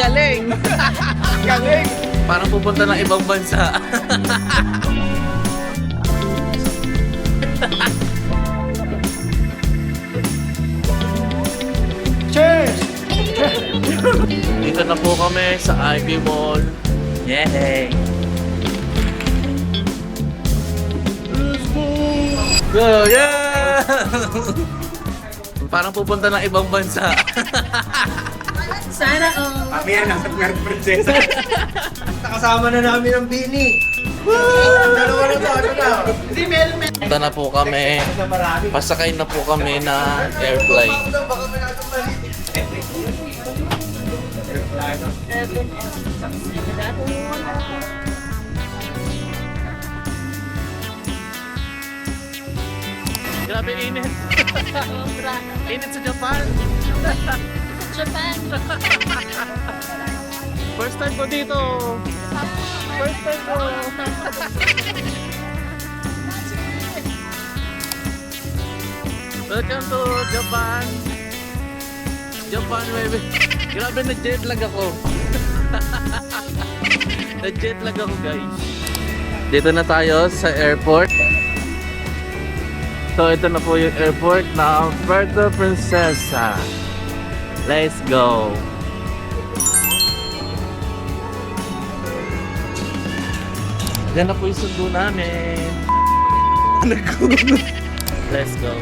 Galing! Galing! Parang pupunta ng ibang bansa. Cheers! Dito na po kami sa Ivy Mall. Yay! Go! Yeah! Parang pupunta ng ibang bansa. Sana all. Kami yan, nasa Puerto Princesa. Nakasama na namin ang Bini. Dalawa na to, ano na? Hindi, meron. Punta na po kami. Sa marami. Pasakay na po kami na airplane. Baka may natong mali. Grabe init. Init sa Japan. Japan. First time ko dito. First time ko. Welcome to Japan. Japan, baby. Grabe, na-jet lag ako. Na-jet lag ako, guys. Dito na tayo sa airport. So, ito na po yung airport ng Puerto Princesa. Let's go. Diyan na po yung sundo namin. Let's go.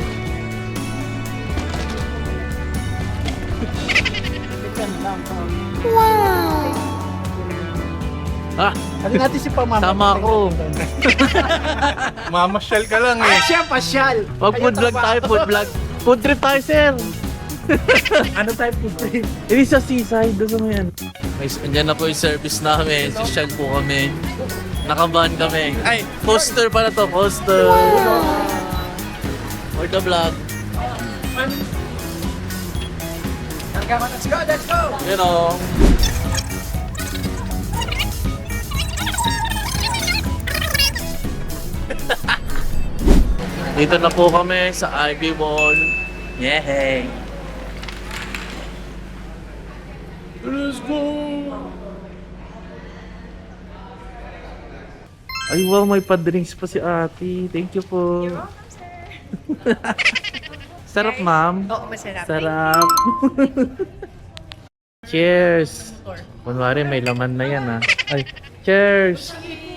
Ah, Ano natin si Pamama? tama ako. Mamasyal ka lang eh. Siya, pasyal. Pag food vlog tayo, food vlog. Food trip tayo, sir. Ano type food trip? Hindi sa seaside, doon sa yan. Andyan na po yung service namin. Social po kami. Nakaban kami. Ay, poster pala to, poster. For the vlog. Let's go, let's go! You know. Dito na po kami sa Ivy Mall. Yay! Let's go! Ay wow, may pa-drinks pa si ate. Thank you po. You're welcome, sir. Sarap, ma'am. Oo, masarap. Sarap. Cheers. Kunwari may laman na yan, ha. Ay, cheers.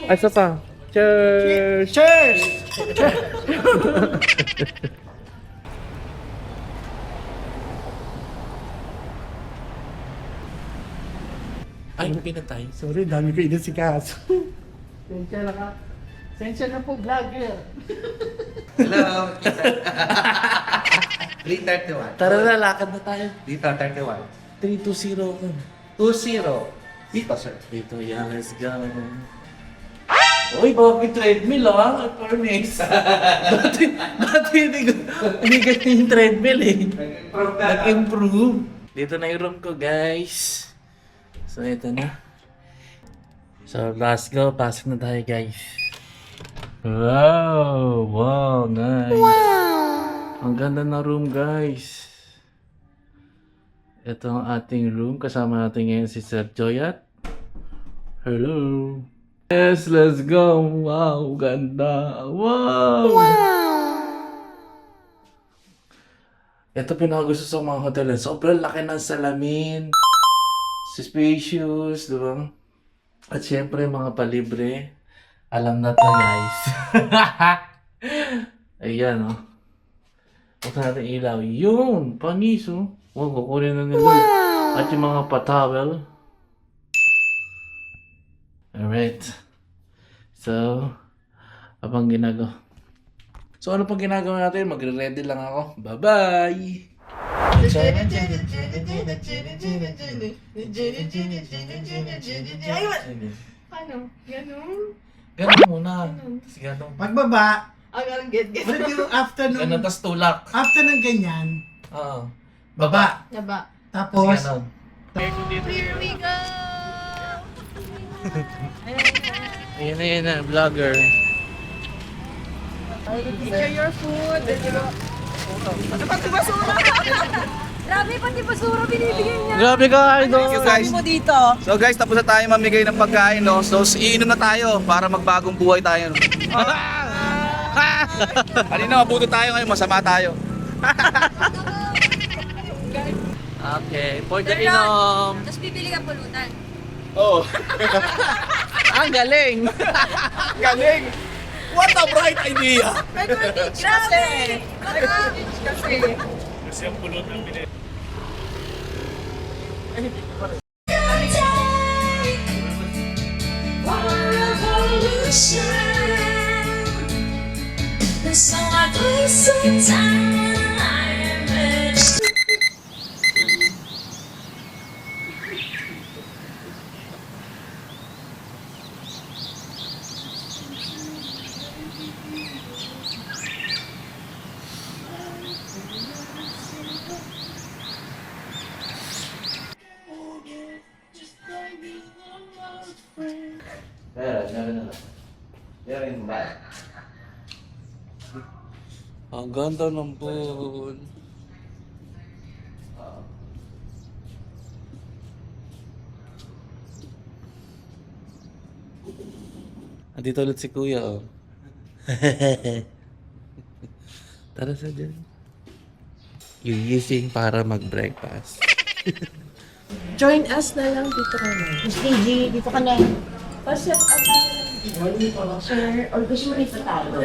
Ay, isa pa. Cheers. Cheers! Ay, pinatay. Sorry, dami ko inasikaso. Sensya na ka. Sensya na po, vlogger. Hello. 331. Tara na, lakad na tayo. Dito, 31. 320 ko. 20. Dito, sir. Dito, yeah, let's go. Uy, bakit treadmill, ah? Permix. Dati hindi ganyan yung treadmill, eh. Nag-improve. Dito na yung room ko, guys. So, ito na. So, let's go. Pasok na tayo, guys. Wow! Wow, nice. Wow! Ang ganda na room, guys. Ito ang ating room. Kasama natin ngayon si Sir Joyat. Hello! Yes, let's go! Wow, ganda! Wow! Ito pinakagusto sa mga hotel. Sobrang laki ng salamin. Spacious, di ba? At syempre, mga palibre. Alam na to, guys. Ayan, oh. Huwag natin ilaw. Yun! Panis, oh. Huwag kukunin na nila. At yung mga patawel. Alright. So, abang ginagawa. So, ano pang ginagawa natin? Magre-ready lang ako. Bye-bye! Paano? Ganun? Ganun muna. Tapos ganun. Pagbaba, Ang get. ulit yung after Ganun, nung, tapos tulak. after ng ganyan, Oo. baba. Naba. Tapos, Ganun. Here we go! Ayan na yun na, vlogger. Enjoy your food. Pati basura! Grabe, pati basura binibigyan niya. Grabe ka, idol! Thank you, guys. mo dito. So guys, tapos na tayo mamigay ng pagkain, no? So iinom na tayo para magbagong buhay tayo. No? Kanina mabuto tayo, ngayon masama tayo. Okay, for the inom. Tapos bibili ka pulutan. Oh, Ang galing! galing! What a bright idea! Grabe! Kasi. So I do sometimes I am Ang ganda ng pool. Andito ulit si Kuya, oh. Tara sa dyan. Gigising para mag-breakfast. Join us na lang dito ka na. Miss Gigi, dito ka na. Pa-set up na lang. Sir, or gusto mo rin sa talo?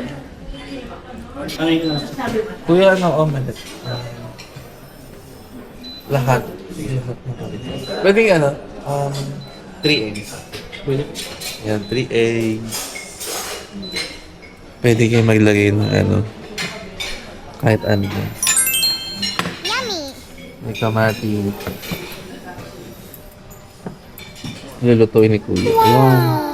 Kuya, ano, omelette? Lahat. Lahat na kami. Pwede ano? 3 eggs. Pwede? Yan, 3 eggs. Pwede kayo maglagay ng ano. Kahit ano. Yummy! May kamati. Lulutuin ni Kuya. Wow!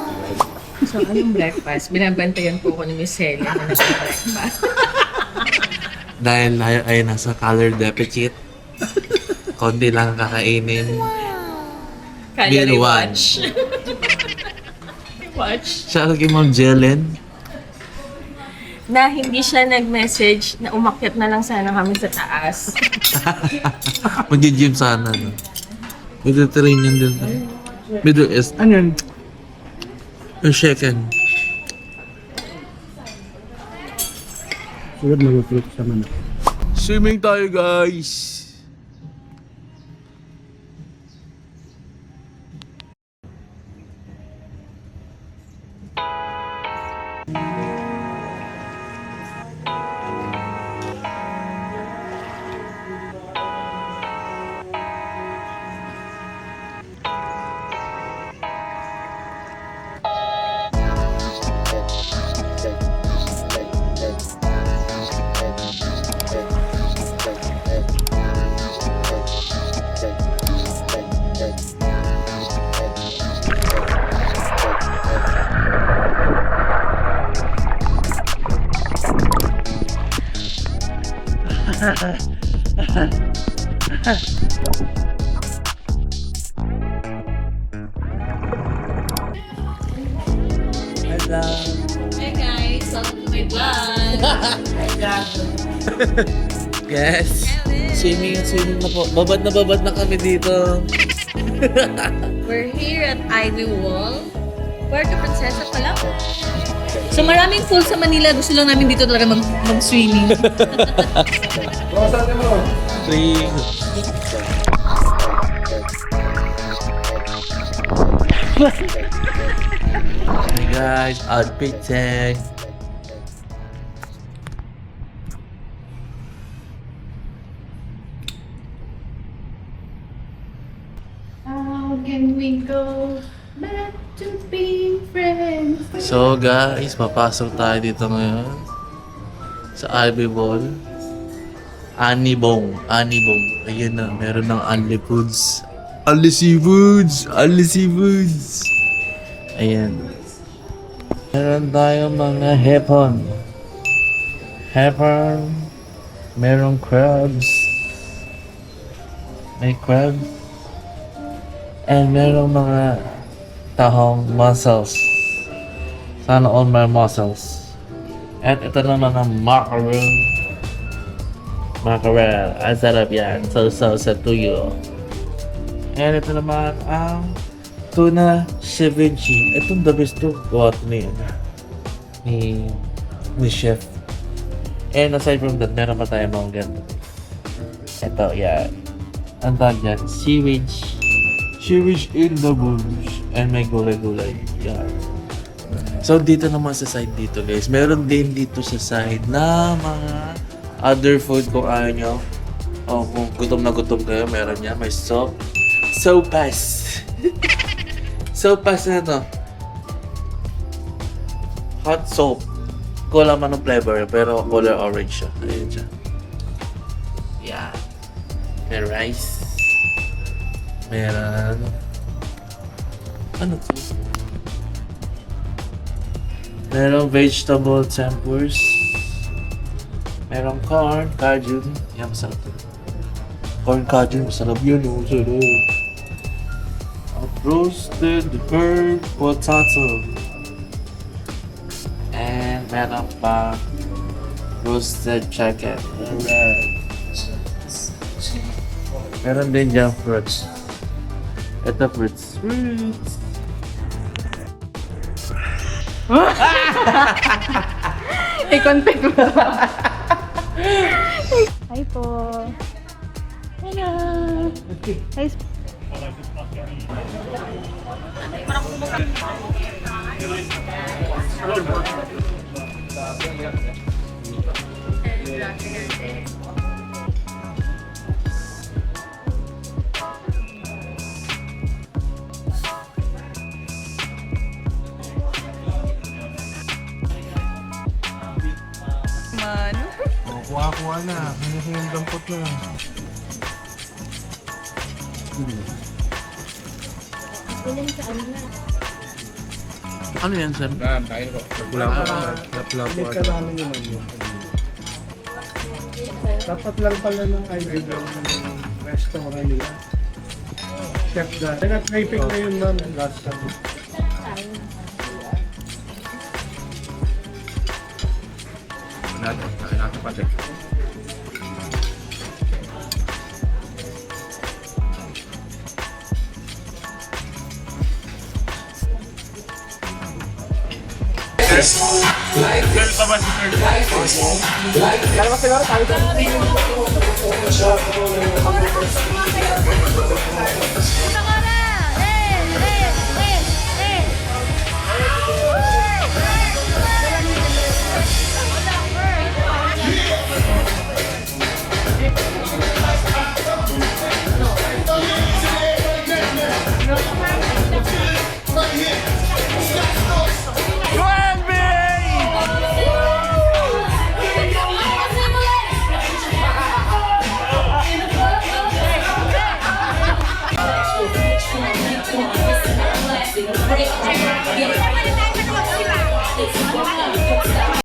So, anong breakfast? Binabantayan po ko ni Miss Celia na nag-breakfast. Dahil ay nasa color deficit. Konti lang kakainin. Calorie Meal watch. Watch. Siya kay Ma'am Jelen. Na hindi siya nag-message na umakyat na lang sana kami sa taas. Mag-gym sana. No? Mediterranean din. Middle East. Ano yun? Yung chicken. Sulit mag-fruit sa manok. Swimming tayo, guys! Hello! Hey guys, welcome to my vlog. Yes! Swimming na po. Babad na kami dito. We're here at Ivy Wall. Puerto Princesa pala. So maraming pool sa Manila. Gusto lang namin dito talaga mag-swimming. Three. Hey guys, outfit check. How can we go back to being friends? So guys, papasok tayo dito ngayon sa Ivy Wall. Anibong. Ayan na, meron ng Unli Foods. Unli Seafoods! Ayan. Meron tayong mga hepon. Merong crabs. May crab. And merong mga tahong mussels. Sana all my mussels. At ito naman ang mackerel. Ang sarap yan. So, sa tuyo. And ito naman ang tuna ceviche. Itong the best to. Gawa ito ni chef. And aside from that, meron pa tayo mga ganito. Ito, yan. Ang tawag yan, sewage. Sewage in the bush. And may gulay-gulay. Yan. So, dito naman sa side dito, guys. Meron din dito sa side na mga other food kung ayaw nyo. O kung gutom na gutom kayo, meron yan. May soap. Sopas. Sopas na to. Hot soap. Wala man ng flavor, pero color orange siya. Ayan siya. Yeah. May rice. Meron... Ano to? Meron vegetable tempers. Meron corn, cajun. Yan, masarap to. Corn cajun, masarap yun. Masarap. Roasted bird potato. And meron pa roasted chicken. Alright. Meron din dyan fruits. Ito fruits. Fruits! I-contact mo. Hi po. Hello. Hi. Kuha-kuha na. Yung dampot na. Ano yan, sir? Balik ka namin naman yun. Dapat lang pala ng eyebrow ng restaurant nila. Chef da. Nag-traffic na yun, ma'am. Last time. It's